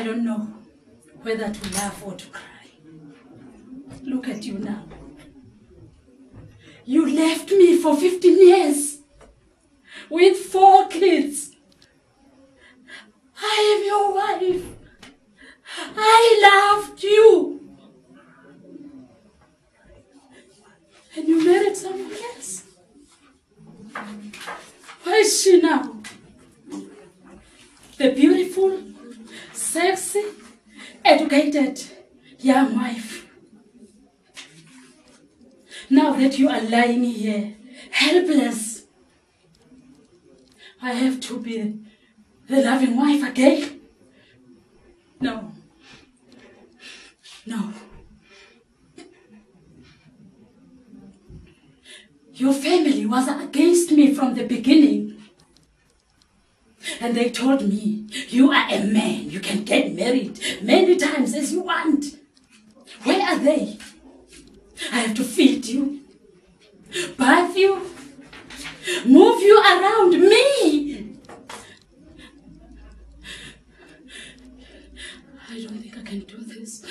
I don't know whether to laugh or to cry. Look at you now. You left me for 15 years with 4 kids. I am your wife. I loved you. And you married someone else. Where is she now? The beautiful, sexy, educated young wife. Now that you are lying here, helpless, I have to be the loving wife again? No. No. Your family was against me from the beginning. And they told me, you are a man, you can get married many times as you want. Where are they? I have to feed you, bath you, move you around me. I don't think I can do this.